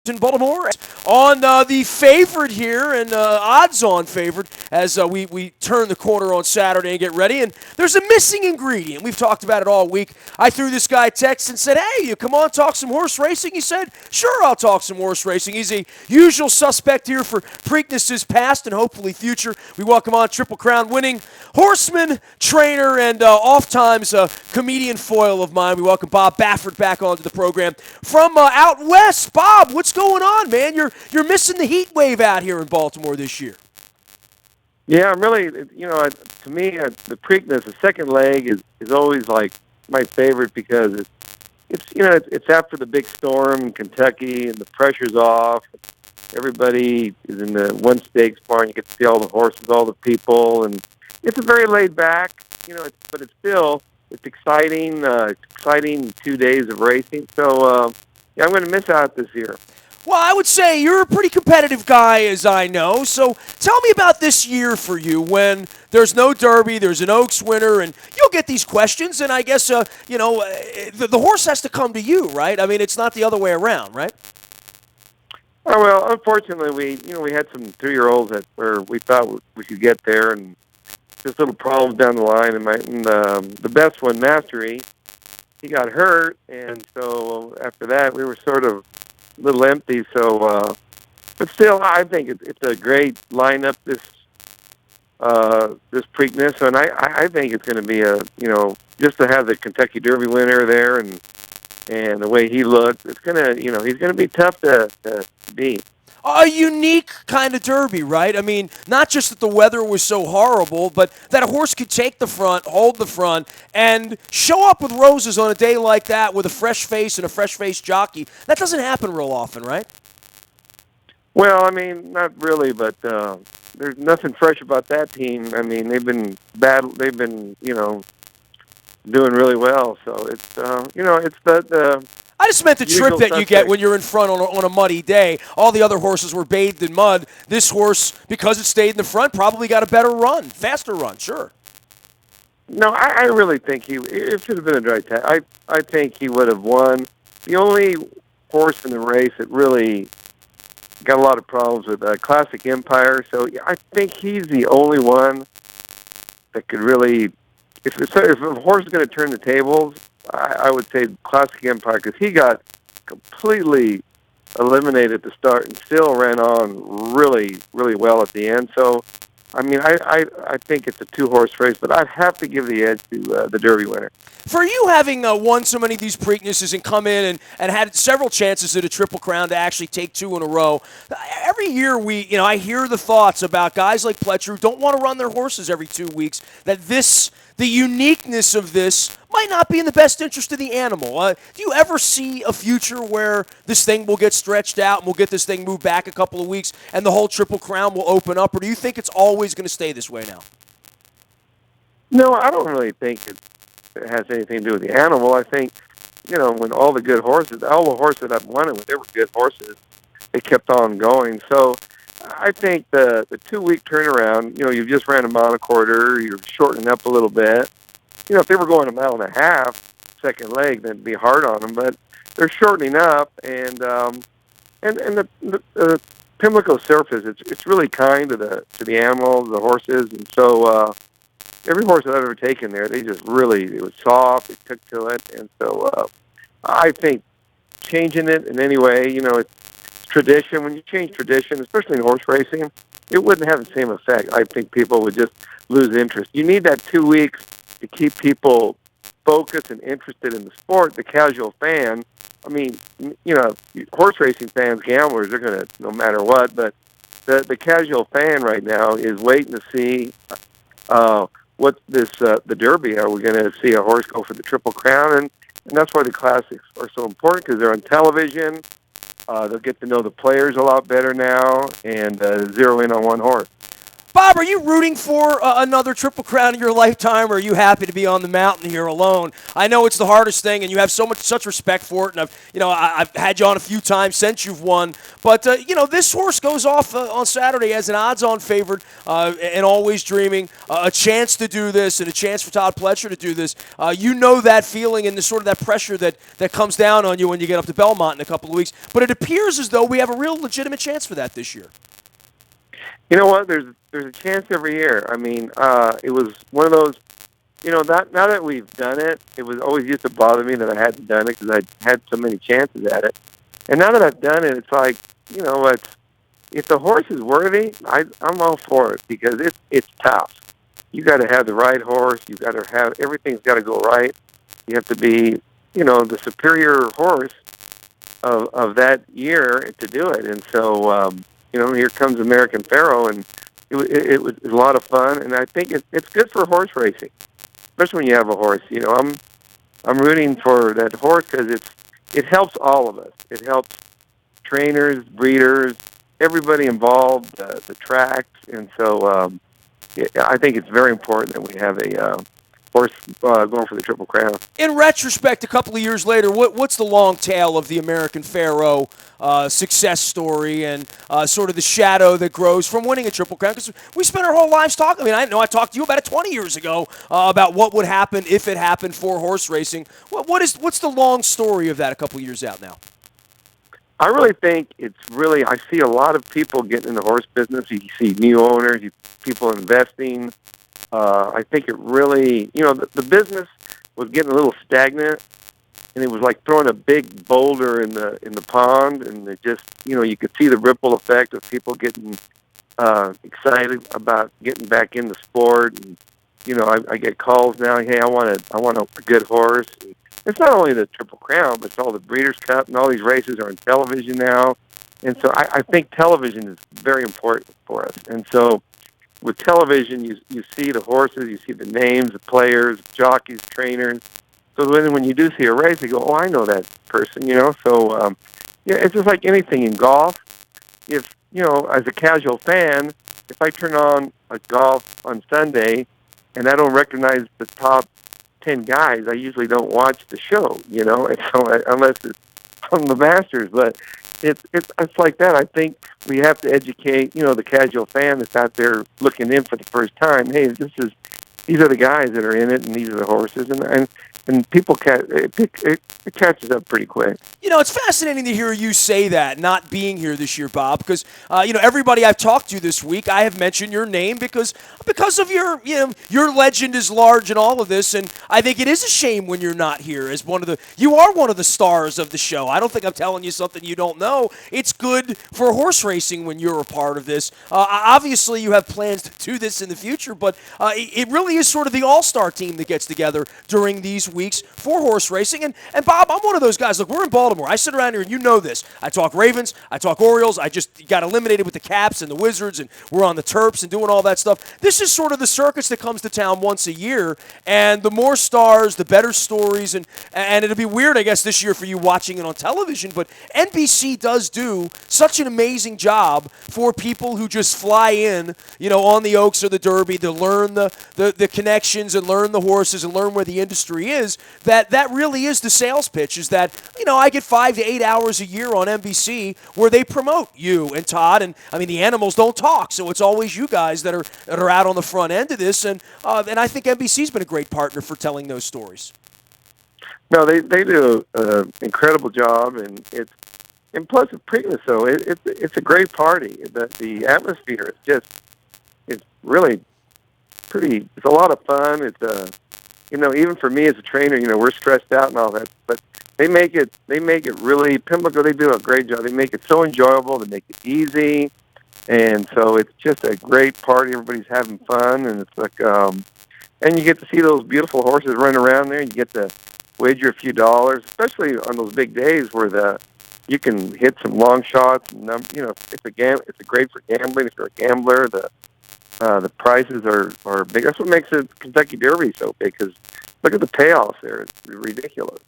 in Baltimore on the favorite here and odds-on favorite as we turn the corner on Saturday and get ready. And there's a missing ingredient. We've talked about it all week. I threw this guy a text and said, hey, you come on, talk some horse racing? He said, sure, I'll talk some horse racing. He's a usual suspect here for Preakness's past and hopefully future. We welcome on Triple Crown winning horseman, trainer, and oft-times comedian foil of mine. We welcome Bob Baffert back onto the program from out west. Bob, what's going on, man? You're missing the heat wave out here in Baltimore this year. Yeah, I'm really, to me, the Preakness, the second leg is always like my favorite because it's after the big storm in Kentucky and the pressure's off. Everybody is in the one stakes barn. You get to see all the horses, all the people, and it's a very laid back, but it's exciting, exciting 2 days of racing. So, I'm going to miss out this year. Well, I would say you're a pretty competitive guy, as I know. So tell me about this year for you when there's no Derby, there's an Oaks winner, and you'll get these questions, and I guess, the horse has to come to you, right? I mean, it's not the other way around, right? Oh, well, unfortunately, we had some 3-year-olds where we thought we could get there, and just little problems down the line. And the best one, Mastery, he got hurt, and so after that, we were sort of a little empty. So, but still, I think it's a great lineup. This Preakness, and I think it's going to be just to have the Kentucky Derby winner there, and the way he looked, it's gonna, he's gonna be tough to beat. A unique kind of Derby, right? I mean, not just that the weather was so horrible, but that a horse could take the front, hold the front, and show up with roses on a day like that with a fresh face and a fresh-faced jockey. That doesn't happen real often, right? Well, I mean, not really, but there's nothing fresh about that team. I mean, they've been doing really well. So it's, it's the I just meant the trip that suspect. you get when you're in front on a muddy day. All the other horses were bathed in mud. This horse, because it stayed in the front, probably got a better run, faster run, sure. No, I really think it should have been a dry tag. I think he would have won. The only horse in the race that really got a lot of problems with Classic Empire, so I think he's the only one that could really, if a horse is going to turn the tables, I would say Classic Empire, because he got completely eliminated at the start and still ran on really, really well at the end. So, I mean, I think it's a 2-horse race, but I'd have to give the edge to the Derby winner. For you having won so many of these Preaknesses and come in and had several chances at a Triple Crown to actually take 2 in a row, every year I hear the thoughts about guys like Pletcher who don't want to run their horses every 2 weeks, that the uniqueness of this might not be in the best interest of the animal. Do you ever see a future where this thing will get stretched out and we'll get this thing moved back a couple of weeks and the whole Triple Crown will open up, or do you think it's always going to stay this way now? No, I don't really think it has anything to do with the animal. I think, when all the horses that I've won it with, they were good horses. They kept on going. So I think the 2-week turnaround, you've just ran a mile and a quarter, you're shortening up a little bit. If they were going a mile and a half, second leg, then it'd be hard on them. But they're shortening up, and the Pimlico surface, it's really kind to the animals, the horses, and so every horse I've ever taken there, it was soft, it took to it, and so I think changing it in any way, it's tradition. When you change tradition, especially in horse racing, it wouldn't have the same effect. I think people would just lose interest. You need that 2 weeks to keep people focused and interested in the sport. The casual fan, I mean, horse racing fans, gamblers, they're going to, no matter what, but the casual fan right now is waiting to see what the Derby. Are we going to see a horse go for the Triple Crown? And that's why the Classics are so important, because they're on television. They'll get to know the players a lot better now and zero in on one horse. Bob, are you rooting for another Triple Crown in your lifetime, or are you happy to be on the mountain here alone? I know it's the hardest thing, and you have such respect for it, and I've had you on a few times since you've won. But this horse goes off on Saturday as an odds-on favorite, and always dreaming a chance to do this, and a chance for Todd Pletcher to do this. You know that feeling and the sort of that pressure that comes down on you when you get up to Belmont in a couple of weeks. But it appears as though we have a real legitimate chance for that this year. You know what? There's a chance every year. I mean, it was one of those. Now that we've done it, it was always used to bother me that I hadn't done it because I had so many chances at it. And now that I've done it, it's like, if the horse is worthy, I'm all for it because it's tough. You got to have the right horse. You got to have everything's got to go right. You have to be, the superior horse of that year to do it. And so. Here comes American Pharoah, and it was a lot of fun, and I think it's good for horse racing, especially when you have a horse. I'm rooting for that horse because it helps all of us. It helps trainers, breeders, everybody involved, the tracks, and so I think it's very important that we have a horse going for the Triple Crown. In retrospect, a couple of years later, what's the long tail of the American Pharoah success story and sort of the shadow that grows from winning a Triple Crown? Because we spent our whole lives talking. I mean, I know I talked to you about it 20 years ago about what would happen if it happened for horse racing. What's the long story of that a couple of years out now? I really think I see a lot of people getting in the horse business. You see new owners, people investing. I think it really, the business was getting a little stagnant, and it was like throwing a big boulder in the pond, and it just, you could see the ripple effect of people getting excited about getting back in the sport. And I get calls now, hey, I want a good horse. And it's not only the Triple Crown, but it's all the Breeders' Cup, and all these races are on television now, and so I think television is very important for us, and so. With television, you see the horses, you see the names, the players, jockeys, trainers. So when you do see a race, you go, oh, I know that person, So, it's just like anything in golf. If, as a casual fan, if I turn on a golf on Sunday and I don't recognize the top 10 guys, I usually don't watch the show, and so unless it's from the Masters. But it's like that. I think we have to educate, the casual fan that's out there looking in for the first time. Hey, these are the guys that are in it, and these are the horses, and people it catches up pretty quick. It's fascinating to hear you say that, not being here this year, Bob, because everybody I've talked to this week, I have mentioned your name because of your legend is large in all of this, and I think it is a shame when you're not here as you are one of the stars of the show. I don't think I'm telling you something you don't know. It's good for horse racing when you're a part of this. Obviously, you have plans to do this in the future, but it really is sort of the all-star team that gets together during these weeks for horse racing. And Bob, I'm one of those guys. Look, we're in Baltimore. I sit around here, and you know this. I talk Ravens. I talk Orioles. I just got eliminated with the Caps and the Wizards, and we're on the Terps and doing all that stuff. This is sort of the circus that comes to town once a year, and the more stars, the better stories, and it'll be weird, I guess, this year for you watching it on television, but NBC does do such an amazing job for people who just fly in, on the Oaks or the Derby to learn the connections and learn the horses and learn where the industry is, that really is the sales pitch, is that, I get 5 to 8 hours a year on NBC where they promote you and Todd, and I mean, the animals don't talk, so it's always you guys that are out on the front end of this, and I think NBC's been a great partner for telling those stories. No, they do an incredible job, and plus the Preakness, though, it's a great party. The atmosphere is it's really pretty. It's a lot of fun. It's even for me as a trainer, we're stressed out and all that, but they make it really, Pimlico, they do a great job. They make it so enjoyable. They make it easy, and so it's just a great party. Everybody's having fun, and it's like, and you get to see those beautiful horses run around there. You get to wager a few dollars, especially on those big days where you can hit some long shots. And it's great for gambling. If you're a gambler, the prizes are big. That's what makes the Kentucky Derby so big, because look at the payoffs there. It's ridiculous.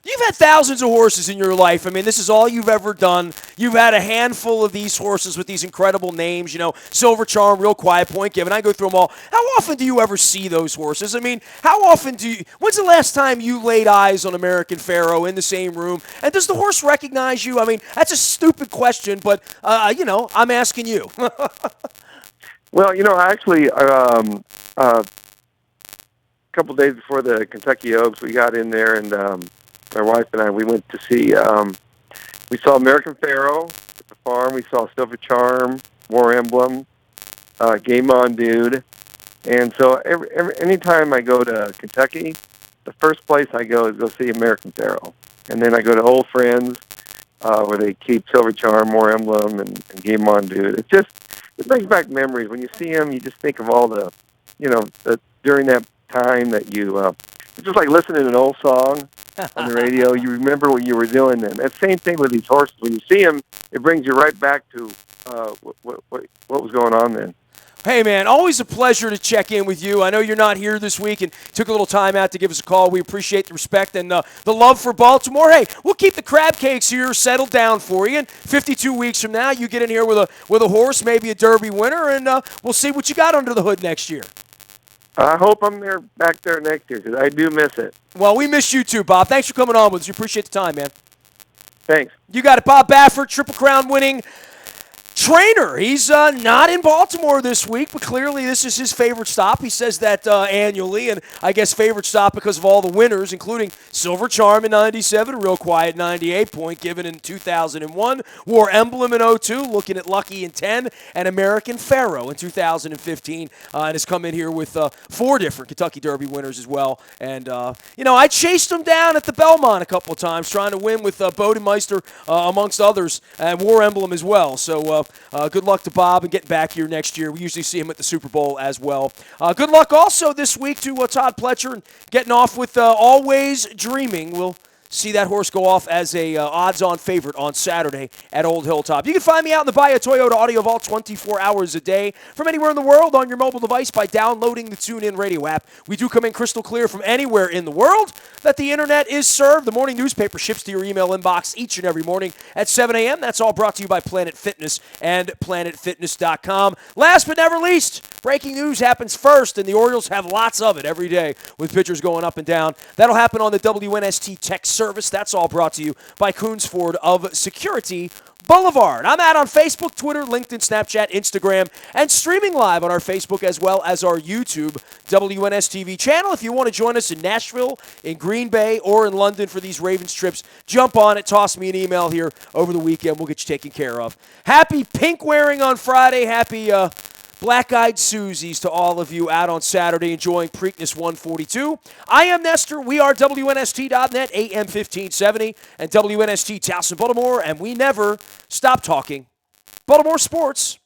You've had thousands of horses in your life. I mean, this is all you've ever done. You've had a handful of these horses with these incredible names, Silver Charm, Real Quiet, Point Given. I go through them all. How often do you ever see those horses? I mean, when's the last time you laid eyes on American Pharoah in the same room? And does the horse recognize you? I mean, that's a stupid question, but, I'm asking you. Well, actually, a couple days before the Kentucky Oaks, we got in there, and my wife and I, we went to see, we saw American Pharoah at the farm. We saw Silver Charm, War Emblem, Game On Dude. And so anytime I go to Kentucky, the first place I go is go see American Pharoah. And then I go to Old Friends, where they keep Silver Charm, War Emblem, and Game On Dude. It brings back memories. When you see them, you just think of all the, during that time that it's just like listening to an old song on the radio. You remember what you were doing then. That same thing with these horses. When you see them, it brings you right back to what was going on then. Hey, man, always a pleasure to check in with you. I know you're not here this week and took a little time out to give us a call. We appreciate the respect and the love for Baltimore. Hey, we'll keep the crab cakes here settled down for you. And 52 weeks from now, you get in here with a horse, maybe a Derby winner, and we'll see what you got under the hood next year. I hope I'm back there next year, because I do miss it. Well, we miss you too, Bob. Thanks for coming on with us. We appreciate the time, man. Thanks. You got it. Bob Baffert, Triple Crown winning trainer. He's not in Baltimore this week, but clearly this is his favorite stop. He says that annually, and I guess favorite stop because of all the winners, including Silver Charm in 97, Real Quiet 98, Point Given in 2001, War Emblem in 02, looking at Lucky in 10, and American Pharoah in 2015, and has come in here with 4 different Kentucky Derby winners as well. And, I chased him down at the Belmont a couple of times, trying to win with Bodemeister, amongst others, and War Emblem as well. So, good luck to Bob and getting back here next year. We usually see him at the Super Bowl as well. Good luck also this week to Todd Pletcher and getting off with Always Dreaming. We'll see that horse go off as a odds-on favorite on Saturday at Old Hilltop. You can find me out in the Bahia Toyota Audio Vault 24 hours a day from anywhere in the world on your mobile device by downloading the TuneIn Radio app. We do come in crystal clear from anywhere in the world that the internet is served. The morning newspaper ships to your email inbox each and every morning at 7 a.m. That's all brought to you by Planet Fitness and PlanetFitness.com. Last but never least, breaking news happens first, and the Orioles have lots of it every day with pitchers going up and down. That'll happen on the WNST text service. That's all brought to you by Coons Ford of Security Boulevard. I'm out on Facebook, Twitter, LinkedIn, Snapchat, Instagram, and streaming live on our Facebook as well as our YouTube WNSTV channel. If you want to join us in Nashville, in Green Bay, or in London for these Ravens trips, jump on it. Toss me an email here over the weekend. We'll get you taken care of. Happy pink wearing on Friday. Happy Black-Eyed Susies to all of you out on Saturday enjoying Preakness 142. I am Nestor. We are WNST.net, AM 1570, and WNST Towson, Baltimore, and we never stop talking Baltimore sports.